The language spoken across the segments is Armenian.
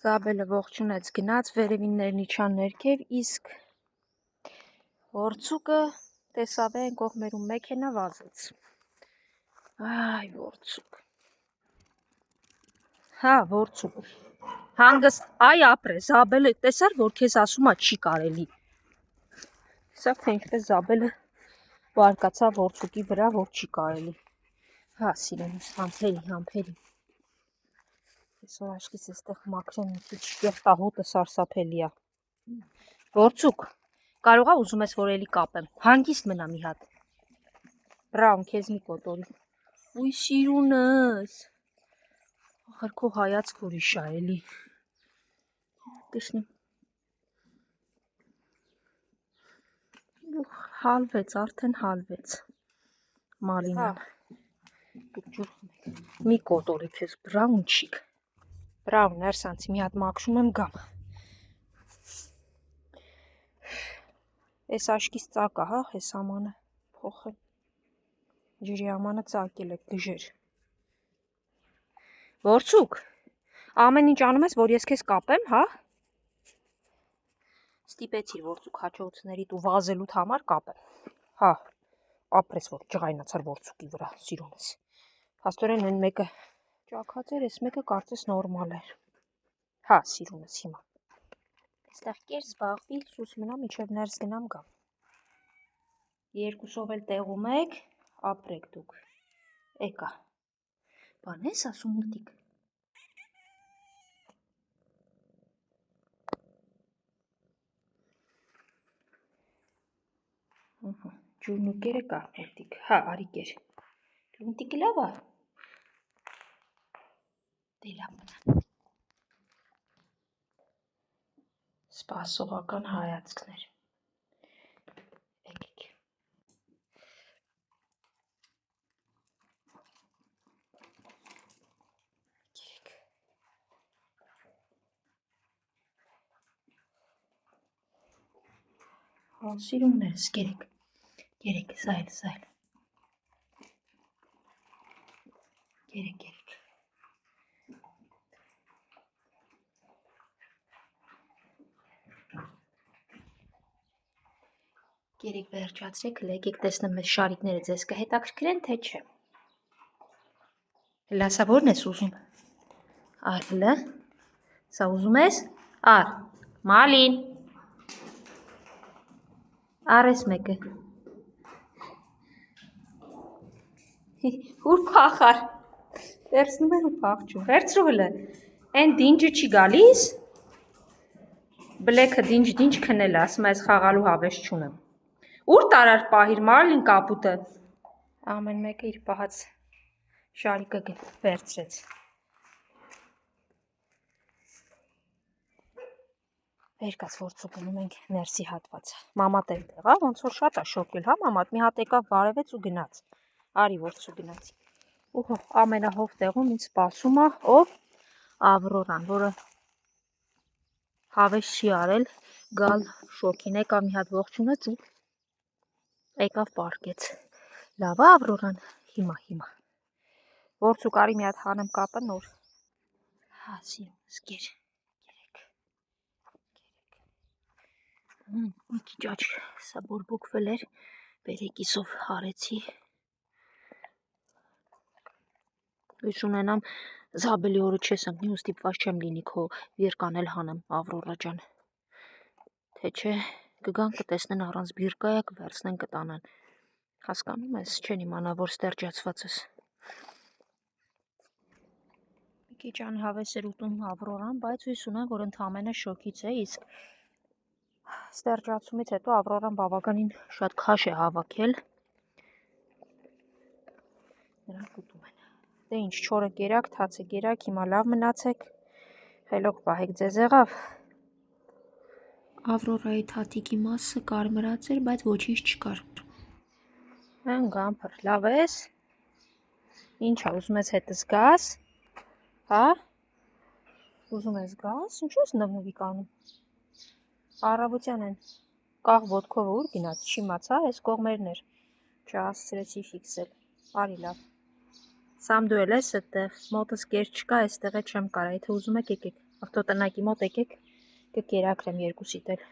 Զաբելը ողջունեց գնաց վերևիններն իջան ներքև, իսկ Որցուկը տեսավ են կողմերում մեքենա վազեց։ Այ Որցուկ։ Հա, Որցուկ։ Հանգստ, այ ապրե, Զաբելը տեսար, որ քեզ ասում է չի կարելի։ Սա թե ինչպես Զաբելը բարկացավ Որցուկի վրա, որ չի կարելի։ Հա, սիրելիս, համբերի։ Այսօր աշկիս էստեղ մաքրեմ մի քիչ կեղտահոտը սարսափելի է։ Որցուկ, կարողա ուզում ես որ էլի կապեմ։ Հանգիստ մնա մի հատ։ Բրաուն, քեզ մի կոտորի։ Ուй սիրունս։ Ախր քո հայացք ուրիշ է էլի։ Տեսնեմ։ Հալվեց, արդեն հալվեց։ Մալինան։ Մի կոտորի քեզ բրաունչիկ։ Բրաուն, ներսանցի մի հատ մաքրում եմ գամ։ Այս աշկիս ծակ է, հա, այս ամանը փոխել։ Ջրի ամանը ծակել է, գժեր։ Որցուկ, ամեն ինչ անում ես, որ ես քեզ կապեմ, հա։ Ստիպեցիր Որցուկ հաջողություններիդ ու վազելուդ համար կապեմ։ Հա, ապրես որ ջղայնացար Որցուկի վրա, սիրունս։ Փաստորեն այն մեկը ճաքած էր, այս մեկը կարծես նորմալ էր։ Հա, սիրունս հիմա։ Այստեղ կեր զբաղվի, սուս մնա մինչև ներս գնամ գամ։ Երկուսով էլ տեղում եք, ապրեք դուք։ Եկա։ Բան ես ասում մուտիկ։ Ջուրն ու կերը կա մուտիկ։ Հա, արի կեր։ Լունտիկը լավ է։ Դե լավ մնա։ Սպասողական հայացքներ։ Եկեք։ Հա, սիրուններս, կերեք։ Կերեք, սայլ։ Կերեք։ Կերեք վերջացրեք, եկեք տեսնեմ մեզ շարիկները ձեզ կհետաքրքրեն, թե չէ։ Հլա, սա որն ես ուզում։ Ար, հլը։ Սա ուզում ես։ Ար, Մալին։ Ար ես մեկը։ Ուր փախար։ Վերցնում են ու փախչում։ Վերցրու հլը։ Այն դինջը չի գալիս։ Բլեքը դինջ քնել է, ասում ես խաղալու հավես չունեմ։ Ուր տարար պահիր Մալին կապուտը։ Ամեն մեկը իր պահած շարիկը վերցրեց։ Վերկաց Որցուկ գնում ենք ներսի հատվածը։ Մամատ էլ տեղա, ոնց որ շատ է շոկել, հա մամատ, մի հատ եկավ վարևեց ու գնաց։ Արի Որցուկ գնաց։ Ու ամենահով տեղում ինձ սպասում է ով Ավրորան, որը հավես չի արել գալ շոկին, եկավ մի հատ ողջունեց ու եկավ պարկեց։ Լավ է Ավրորան, հիմա։ Որցուկ արի մի հատ հանեմ կապը նոր։ Հա, սիրունս, կերեք։ Մի քիչ աչք սա բորբոքվել էր, բերեկիսով հարեցի։ Հույս ունենամ Զաբելի օրը չես ընկնի ու ստիպված չեմ լինի քո երկան էլ հանեմ Ավրորա ջան։ Թե չէ կգան կտեսնեն առանց բիրկայա կվերցնեն կտանեն։ Հասկանում ես, չեն իմանա որ ստերջացված ես։ Մի քիչ անհավես էր ուտում Ավրորան, բայց հույս ունեմ, որ ընդամենը շոկից է, իսկ ստերջացումից հետո Ավրորան բավականին շատ քաշ է հավաքել։ Նրանք ուտում են։ Դե ինչ, չորը կերակ, թացը կերակ, հիմա լավ մնացեք, խելոք պահեք ձեզ եղավ։ Ավրորայի թաթիկի մասը կարմրած էր, բայց ոչինչ չկար։ Գամփր, լավ ես։ Ինչա, ուզում ես հետս գաս։ Հա։ Ուզում ես գաս, ինչու ես նվնվիկ անում։ Առավոտյան են կաղ ոտքովը ուր գնաց, չիմացա, այս կողմերն էր։ Չհասցրեցի ֆիքսել։ Արի լավ։ Սամ դու էլ ես այդտեղ, մոտս կեր չկա, այստեղ է չեմ կարա, եթե ուզում եք եկեք։ Ավտոտնակի մոտ եկեք կկերակրեմ երկուսիդ էլ։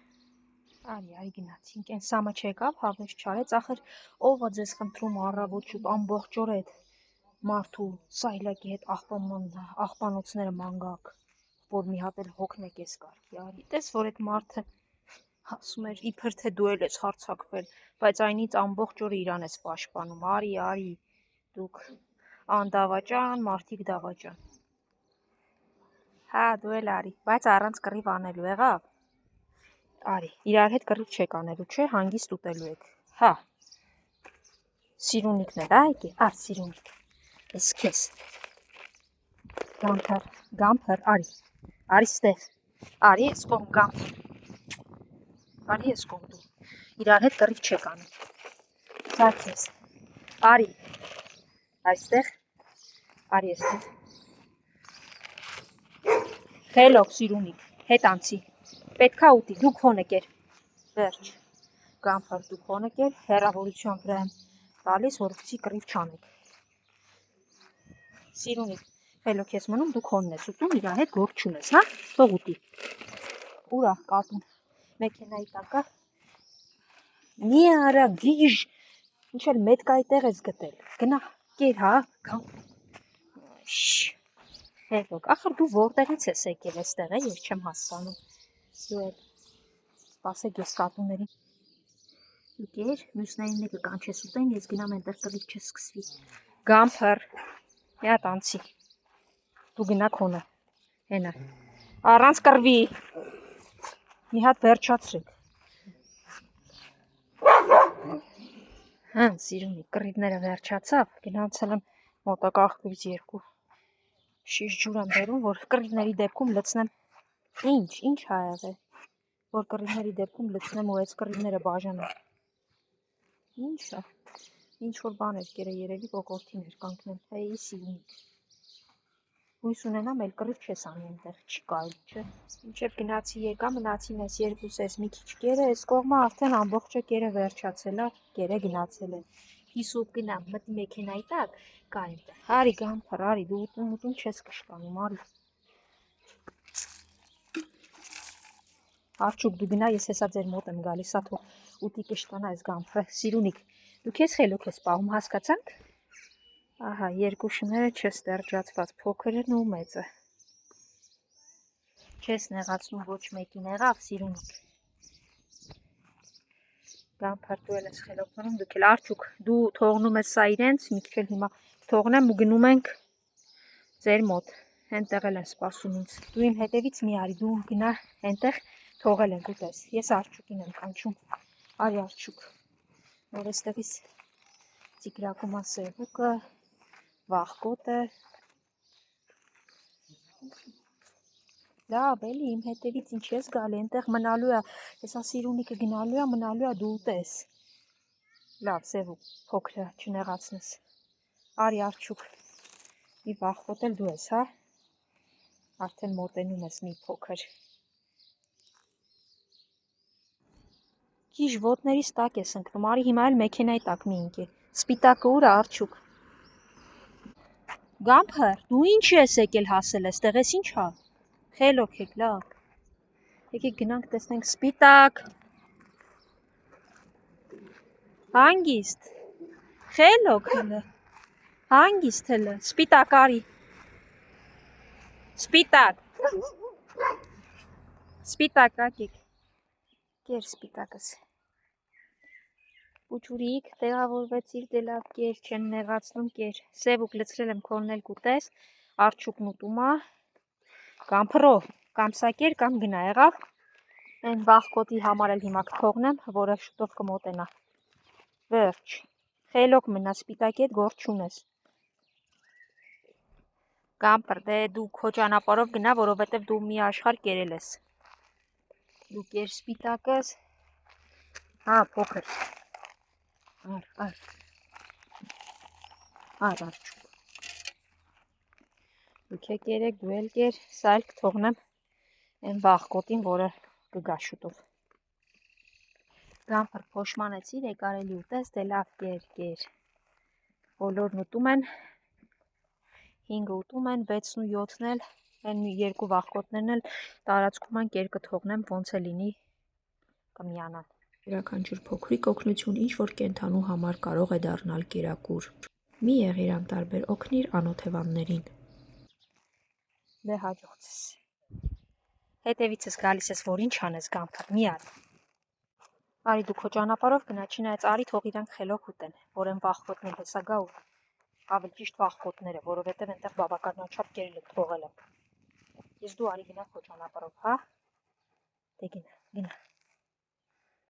Արի գնացինք, են սամը չեկավ, հավես չարեց, ախր ով է ձեզ խնդրում առավոտ շուտ ամբողջ օր այդ մարդու սայլակի հետ աղբանոցները մանգակ, որ մի հատ էլ հոգնեք ես կարգի, արի, տես որ այդ մարդը ասում էր իբր թե դու էլ ես հարցակվել, բայց այնից ամբողջ օրը իրան ես պաշտպանում, արի, դուք անդավաճան, մարդիկ դավաճան։ Հա, դու էլ արի, բայց առանց կռիվ անելու եղավ։ Արի, իրար հետ կռիվ չեք անելու, չէ, հանգիստ ուտելու եք։ Հա։ Սիրունիկն էլ, այ, ար սիրունիկ։ Ես քեզ։ Գամփր, արի։ Արի ստեղ։ Արի ես կողմ գամփր։ Արի ես կողմ դու։ Իրար հետ կռիվ չեք անում։ Սա քեզ։ Արի։ Այստեղ։ Արի այստեղ։ Խելոք սիրունիկ, հետ անցի, պետքա ուտի, դու քոնը կեր, վերջ, գամփր դու քոնը կեր, հեռավորության վրա եմ տալիս, որպեսզի կռիվ չանեք, սիրունիկ, խելոք ես մնում, դու քոնն ես ուտում, իրա հետ գործ չունես, հա, թող ուտի, ուրա կատուն, մեքենայի տակա, մի արա գիժ, ինչ էլ մետքայի տեղ ես գտել, գնա, կեր, հա, Խելոք, ախր դու որտեղից ես եկել այստեղ, ես չեմ հասկանում։ Դու էլ սպասեք ես կատուներին։ Դու կեր, մյուսներին մեկը կանչես ուտեն, ես գնամ այնտեղ կռիվ չսկսվի։ Գամփր, մի հատ անցի։ Դու գնա քոնը։ Հենա։ Առանց կռվի։ Մի հատ վերջացրեք։ Հա, սիրունի, կռիվները վերջացավ, գնացել եմ մոտակա աղբյուրից 2 շիշ ջուր եմ բերում, որ կռիվների դեպքում լցնեմ, ինչ ա եղել, որ կռիվների դեպքում լցնեմ ու այս կռիվները բաժանեմ, ինչ ա, ինչ որ բաներ կերը երևի կոկորդիներ կանգնեմ, հեի սիրունիկ, հույս ունենամ էլ կռիվ չես անի այնտեղ, չի կարելի, չէ, մինչև գնացի եկա, մնացին այս երկուսես մի քիչ կերը, այս կողմը արդեն ամբողջը կերը վերջացել ա, կերը գնացել են, հիսուկ գնամ, մտի մեքենայի տակ, կա այնտեղ, արի գամփր, արի, դու ուտում չես կշտանում, արի։ Արջուկ դու գնա, ես հեսա ձեր մոտ եմ գալիս, սա թող ուտի կշտանա այս գամփրը, սիրունիկ, դու քեզ խելոք ես պահում, հասկացանք։ Ահա, երկու շները չես դերջացված, փոքրն ու մեծը։ Չես նեղացնում ոչ մեկին եղավ, սիրունիկ։ Գամփր դու էլ ես խելոք մնում, դուք էլ արջուկ, դու թողնում ես սա իրենց, մի քիչ էլ հիմա թողնեմ ու գնում ենք ձեր մոտ, այնտեղ էլ են սպասում ինձ, դու իմ հետևից մի արի, դու գնա այնտեղ թողել ենք ուտես, ես արջուկին եմ կանչում, արի արջուկ, որ այստեղից ծիգրակում ա սեղուկը, վախկոտը, լավ էլի իմ հետևից ինչ ես գալի, այնտեղ մնալու է, հեսա սիրունիկը գնալու է, մնալու է դու ուտես, լավ սեղուկ, փոքրը չնեղացնես, արի արջուկ, մի վախկոտ էլ դու ես, հա, արդեն մոտենում ես մի փոքր, Կիժ ոտներիս տակ ես ընկնում, արի հիմա էլ մեքենայի տակ մի ընկի, սպիտակը ուր է արջուկ, Գամփր, դու ինչ ես եկել հասել այստեղ, ես ինչ հա, խելոք եք, լավ, եկեք գնանք տեսնենք սպիտակ, հանգիստ, խելոք հլը, հանգիստ հլը, սպիտակ արի, սպիտակ ակեք, կեր սպիտակս, Պուչուրիկ, տեղավորվեցիր, դե լավ կեր, չեն նեղացնում, կեր, սևուկ լցրել եմ քոնն էլ կուտես, արջուկն ուտում ա, Գամփրո, կամ սա կեր, կամ գնա եղավ, այն վախկոտի համար էլ հիմա կթողնեմ, որը շուտով կմոտենա, վերջ, խելոք մնա, սպիտակի հետ գործ չունես, Գամփր, դե դու քո ճանապարհով գնա, որովհետև դու մի աշխարհ կերել ես, դու կեր սպիտակս, հա փոքր, Ար արջուկ, դուք եք երեք, դու էլ կեր, սա էլ կթողնեմ այն վախկոտին, որը կգա շուտով, Գամփր փոշմանեցիր, եկարելի ուտես, դե լավ կեր, բոլորն ուտում են, 5-ը ուտում են, 6-ն ու 7-ն էլ Այն երկու վախկոտներն էլ տարածքում են կեր կթողնեմ, ոնց է լինի կմիանան։ Յուրաքանչյուր փոքրիկ օգնություն ինչ-որ կենդանու համար կարող է դառնալ կերակուր։ Մի եղիր անտարբեր, օգնիր անօթևաններին։ Դե հաջողցես։ Հետևիցս գալիս ես, որ ինչ անես գամփը, մի ար։ Արի դու քո ճանապարհով գնա, չնայած արի թող իրանք խելոք ուտեն, որ են վախկոտներ հեսա գա ու ավելի ճիշտ վախկոտները, որովհետև այնտեղ բավականաչափ կերել եմ թողել եմ։ Ես դու արի գնա քո ճանապարհով, հա։ Դե գնա, գնա։